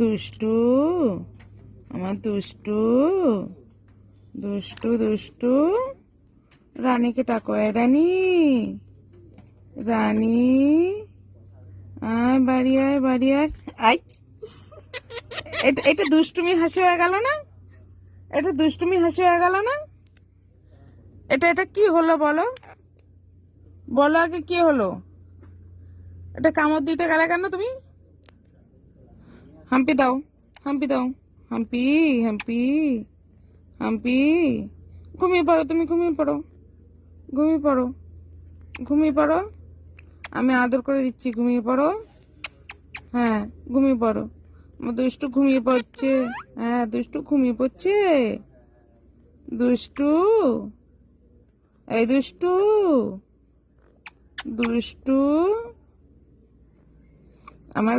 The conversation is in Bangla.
দুষ্টু, আমার দুষ্টু, দুষ্টু দুষ্টু। রানীকে ডাকো, রানী, রানী, আয় বাড়ি আয়, বাড়ি আয়। আয়, এটা এটা দুষ্টুমি হাসি হয়ে গেল না? এটা দুষ্টুমি হাসি হয়ে গেল না? এটা এটা কি হলো বলো? বলো আগে কি হলো? এটা কামড় দিতে গেলে কেন তুমি? হাম্পি দাও, হাম্পি দাও, হাম্পি, হাম্পি, হাম্পি। ঘুমিয়ে পড়ো, তুমি ঘুমিয়ে পড়ো, ঘুমিয়ে পড়ো, ঘুমিয়ে পড়ো। আমি আদর করে দিচ্ছি, ঘুমিয়ে পড়ো। হ্যাঁ, ঘুমিয়ে পড়ো। আমার দুষ্টু ঘুমিয়ে পড়ছে। হ্যাঁ, দুষ্টু ঘুমিয়ে পড়ছে। দুষ্টু, এই দুষ্টু, দুষ্টু, আমার